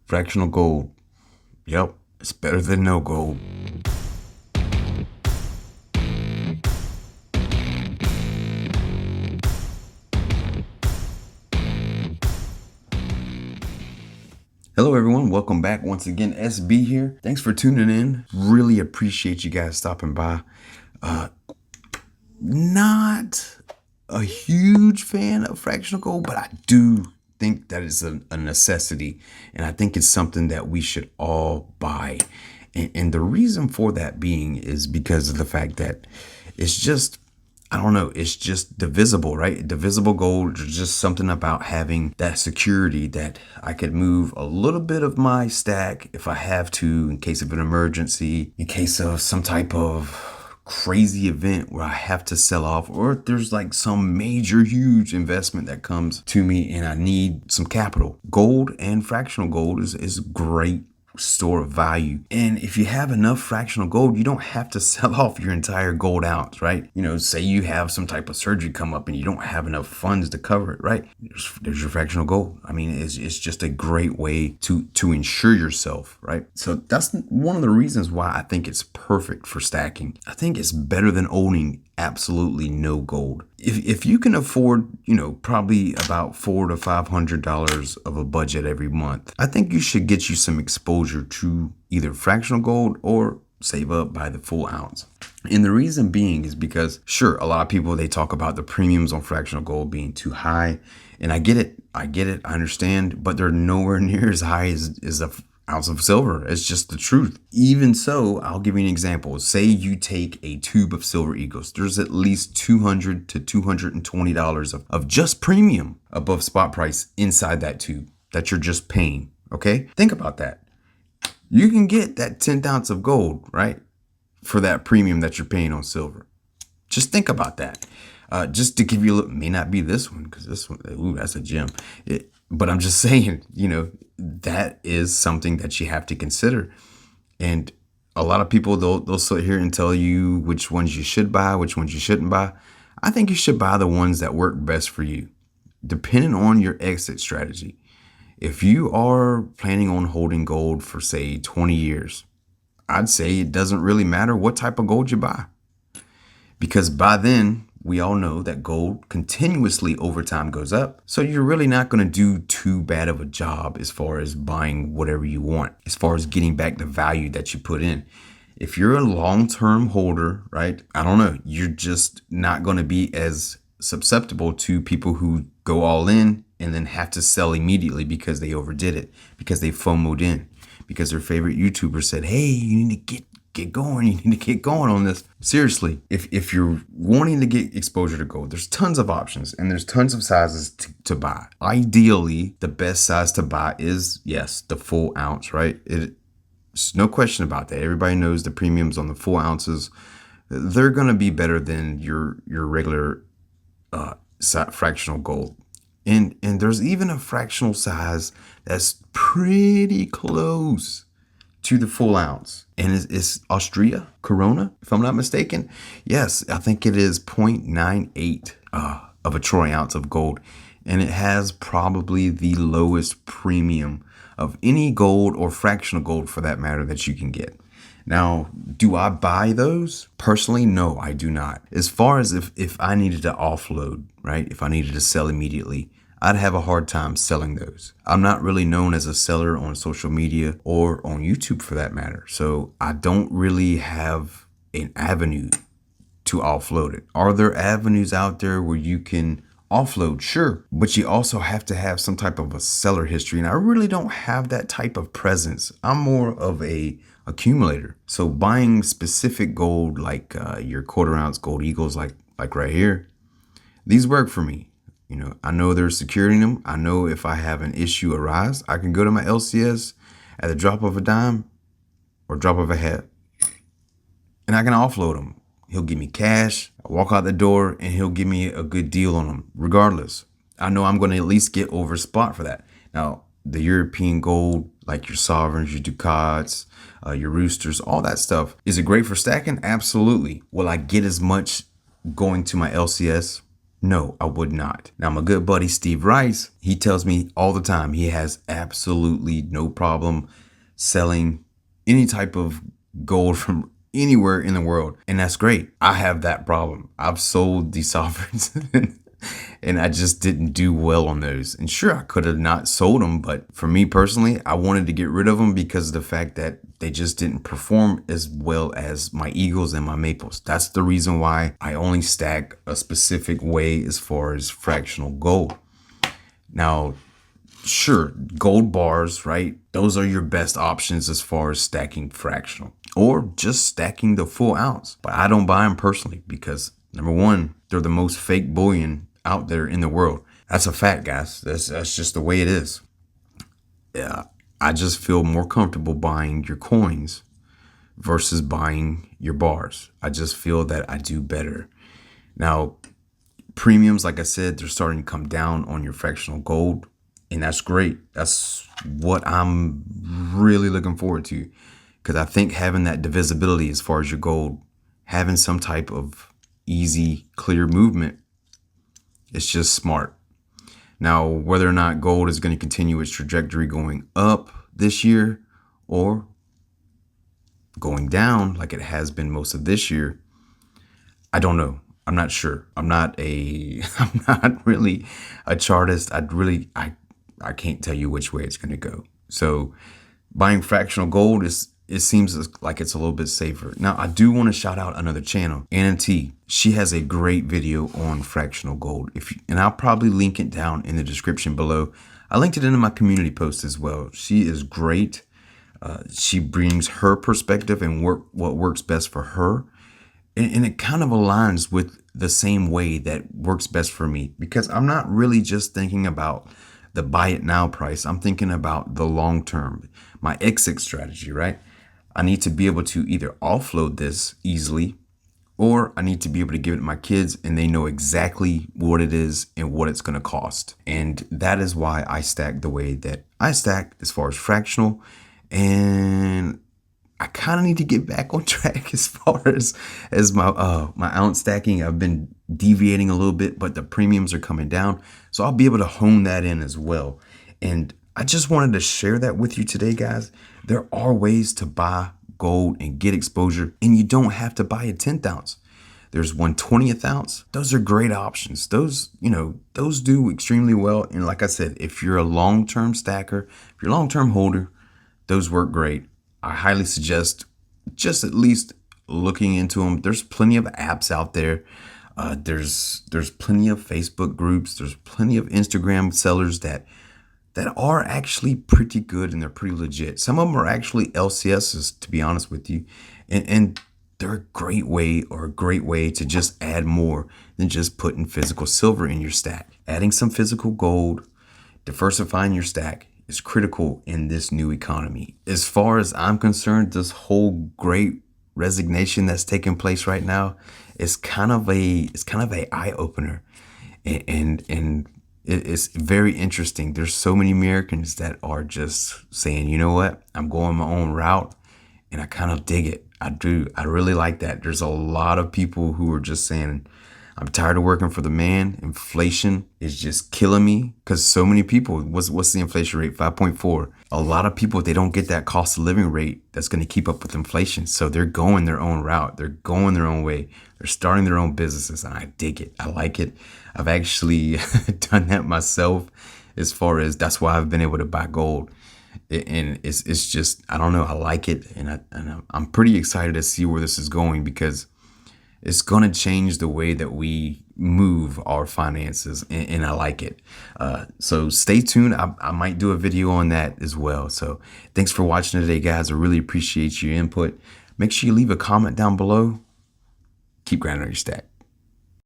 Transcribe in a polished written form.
Fractional gold. Yep, it's better than no gold. Hello, everyone. Welcome back once again. SB here. Thanks for tuning in. Really appreciate you guys stopping by. Not a huge fan of fractional gold, but I do think that is a necessity. And I think it's something that we should all buy. And the reason for that being is because of the fact that it's just, I don't know, it's just divisible, right? Divisible gold is just something about having that security that I could move a little bit of my stack if I have to, in case of an emergency, in case of some type of crazy event where I have to sell off, or if there's like some major huge investment that comes to me and I need some capital. Gold and fractional gold is great store of value. And if you have enough fractional gold, you don't have to sell off your entire gold ounce, right? You know, say you have some type of surgery come up and you don't have enough funds to cover it, right? There's your fractional gold. I mean, it's just a great way to insure yourself, right? So that's one of the reasons why I think it's perfect for stacking. I think it's better than owning absolutely no gold. If you can afford, probably about $400 to $500 of a budget every month, I think you should get you some exposure to either fractional gold or save up by the full ounce. And the reason being is because, sure, a lot of people, they talk about the premiums on fractional gold being too high. And I get it. I understand, but they're nowhere near as high as a ounce of silver. It's just the truth. Even so, I'll give you an example. Say you take a tube of silver eagles. There's at least $200 to $220 of just premium above spot price inside that tube that you're just paying. Okay? Think about that. You can get that 10th ounce of gold, right? For that premium that you're paying on silver. Just think about that. Just to give you a look, may not be this one, because this one, ooh, that's a gem. But I'm just saying, that is something that you have to consider. And a lot of people, they'll sit here and tell you which ones you should buy, which ones you shouldn't buy. I think you should buy the ones that work best for you, depending on your exit strategy. If you are planning on holding gold for, say, 20 years, I'd say it doesn't really matter what type of gold you buy. Because by then, we all know that gold continuously over time goes up. So you're really not going to do too bad of a job as far as buying whatever you want, as far as getting back the value that you put in. If you're a long-term holder, right, I don't know, you're just not going to be as susceptible to people who go all in and then have to sell immediately because they overdid it, because they FOMO'd in, because their favorite YouTuber said, hey, you need to get going. You need to get going on this. Seriously, if you're wanting to get exposure to gold, there's tons of options and there's tons of sizes to buy. Ideally, the best size to buy is, yes, the full ounce, right? It's no question about that. Everybody knows the premiums on the full ounces. They're going to be better than your regular fractional gold. And there's even a fractional size that's pretty close to the full ounce. And it's Austria Corona, if I'm not mistaken. Yes, I think it is 0.98 of a troy ounce of gold. And it has probably the lowest premium of any gold or fractional gold for that matter that you can get. Now, do I buy those? Personally, no, I do not. As far as if I needed to offload, right? If I needed to sell immediately, I'd have a hard time selling those. I'm not really known as a seller on social media or on YouTube for that matter. So I don't really have an avenue to offload it. Are there avenues out there where you can offload? Sure. But you also have to have some type of a seller history. And I really don't have that type of presence. I'm more of a accumulator. So buying specific gold like your quarter ounce gold eagles like right here, these work for me. I know there's security in them. I know if I have an issue arise, I can go to my LCS at the drop of a dime or drop of a hat and I can offload them. He'll give me cash. I walk out the door and he'll give me a good deal on them. Regardless, I know I'm going to at least get over spot for that. Now, the European gold, like your sovereigns, your ducats, your roosters, all that stuff, is it great for stacking? Absolutely. Will I get as much going to my LCS? No, I would not. Now, my good buddy Steve Rice, he tells me all the time he has absolutely no problem selling any type of gold from anywhere in the world. And that's great. I have that problem. I've sold these sovereigns and I just didn't do well on those. And sure, I could have not sold them, but for me personally, I wanted to get rid of them because of the fact that they just didn't perform as well as my eagles and my maples. That's the reason why I only stack a specific way as far as fractional gold. Now, sure, gold bars, right? Those are your best options as far as stacking fractional or just stacking the full ounce. But I don't buy them personally because number one, they're the most fake bullion out there in the world. That's a fact, guys. That's just the way it is. Yeah, I just feel more comfortable buying your coins versus buying your bars. I just feel that I do better. Now, premiums, like I said, they're starting to come down on your fractional gold, and that's great. That's what I'm really looking forward to, because I think having that divisibility as far as your gold, having some type of easy, clear movement, it's just smart. Now, whether or not gold is going to continue its trajectory going up this year or going down like it has been most of this year, I don't know. I'm not sure. I'm not really a chartist. I can't tell you which way it's going to go. So buying fractional gold it seems like it's a little bit safer. Now, I do want to shout out another channel, Anna T. She has a great video on fractional gold. And I'll probably link it down in the description below. I linked it into my community post as well. She is great. She brings her perspective and what works best for her. And it kind of aligns with the same way that works best for me, because I'm not really just thinking about the buy it now price. I'm thinking about the long term, my exit strategy, right? I need to be able to either offload this easily, or I need to be able to give it to my kids and they know exactly what it is and what it's going to cost. And that is why I stack the way that I stack as far as fractional. And I kind of need to get back on track as far as my ounce stacking. I've been deviating a little bit, but the premiums are coming down. So I'll be able to hone that in as well. And I just wanted to share that with you today, guys. There are ways to buy gold and get exposure, and you don't have to buy a 10th ounce. There's 1/20th ounce. Those are great options. Those do extremely well. And like I said, if you're a long-term stacker, if you're a long-term holder, those work great. I highly suggest just at least looking into them. There's plenty of apps out there. There's plenty of Facebook groups. There's plenty of Instagram sellers that are actually pretty good and they're pretty legit. Some of them are actually LCSs, to be honest with you. And they're a great way to just add more than just putting physical silver in your stack. Adding some physical gold, diversifying your stack is critical in this new economy. As far as I'm concerned, this whole great resignation that's taking place right now is kind of a eye opener. And it's very interesting. There's so many Americans that are just saying, you know what, I'm going my own route, and I kind of dig it. I do. I really like that. There's a lot of people who are just saying, I'm tired of working for the man. Inflation is just killing me, because so many people, what's the inflation rate? 5.4. A lot of people, they don't get that cost of living rate that's going to keep up with inflation. So they're going their own route. They're going their own way. They're starting their own businesses. And I dig it. I like it. I've actually done that myself, as far as that's why I've been able to buy gold. And it's just, I don't know. I like it. And I'm pretty excited to see where this is going, because it's going to change the way that we move our finances, and I like it. So stay tuned. I might do a video on that as well. So thanks for watching today, guys. I really appreciate your input. Make sure you leave a comment down below. Keep grinding on your stack.